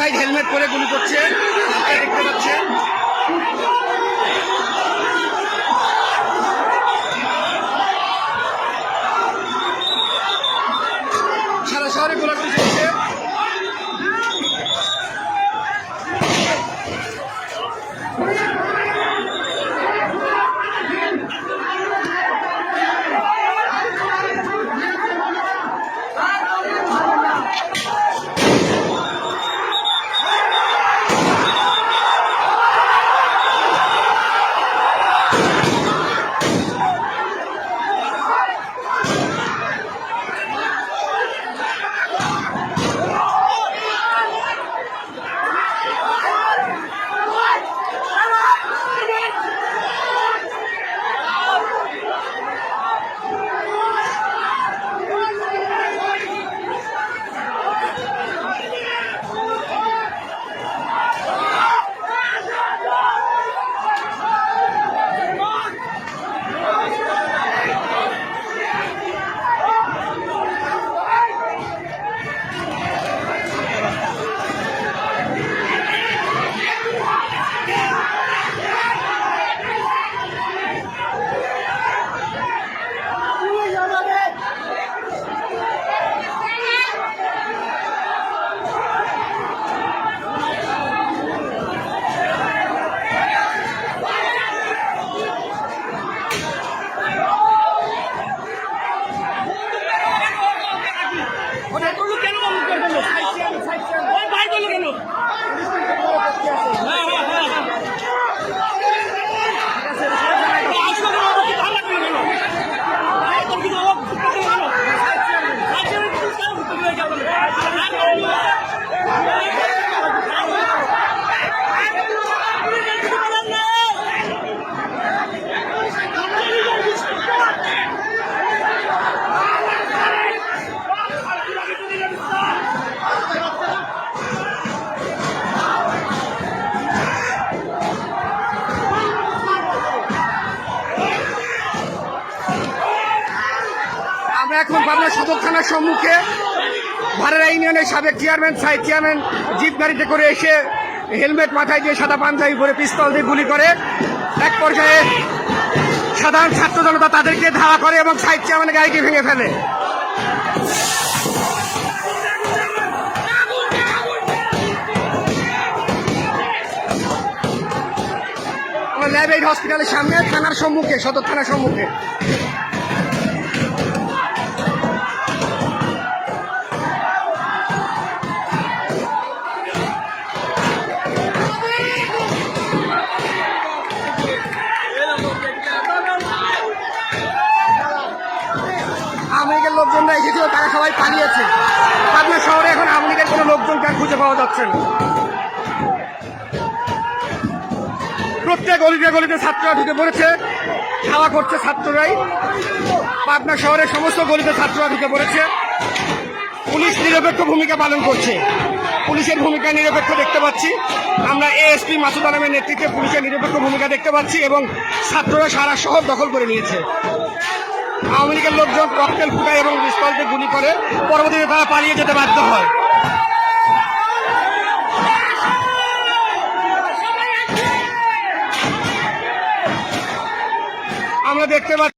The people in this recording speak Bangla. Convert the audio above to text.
সাইড হেলমেট পরে গুলি করছে, দেখতে পাচ্ছেন। সারা শহরে গোলাগুলি চলছে। আমরা এখন পাবনা সদর থানার সম্মুখে ভারেরা ইউনিয়নের সাবেক চেয়ারম্যান সাইড চেয়ারম্যান জিপ গাড়িতে করে এসে হেলমেট মাথায় দিয়ে সাদা পাঞ্জাবি পরে পিস্তল দিয়ে গুলি করে। এক পর্যায়ে সাধারণ ছাত্র জনতা তাদেরকে ধাওয়া করে এবং সাইড চেয়ারম্যানের গাড়িকে ভেঙে ফেলে। আমরা ল্যাব এইড হসপিটালের সামনে থানার সম্মুখে, সদর থানার সম্মুখে। আওয়ামী লীগের লোকজনরা এসেছিল, তারা সবাই পালিয়েছে। পাবনা শহরে এখন আওয়ামী লীগের কোনো লোকজনকে আর খুঁজে পাওয়া যাচ্ছে না। প্রত্যেক গলিতে গলিতে ছাত্ররা ঢুকে পড়েছে, খাওয়া করছে ছাত্ররাই। পাবনা শহরের সমস্ত গলিতে ছাত্ররা ঢুকে পড়েছে। পুলিশ নিরপেক্ষ ভূমিকা পালন করছে, পুলিশের ভূমিকা নিরপেক্ষ দেখতে পাচ্ছি আমরা। এএসপি মাসুদ আলমের নেতৃত্বে পুলিশের নিরপেক্ষ ভূমিকা দেখতে পাচ্ছি এবং ছাত্ররা সারা শহর দখল করে নিয়েছে। আওয়ামী লীগের লোকজন ককটেল ফুটায় এবং পিস্তলতে গুলি করে, পরবর্তীতে তারা পালিয়ে যেতে বাধ্য হয়। আমরা দেখতে পাচ্ছি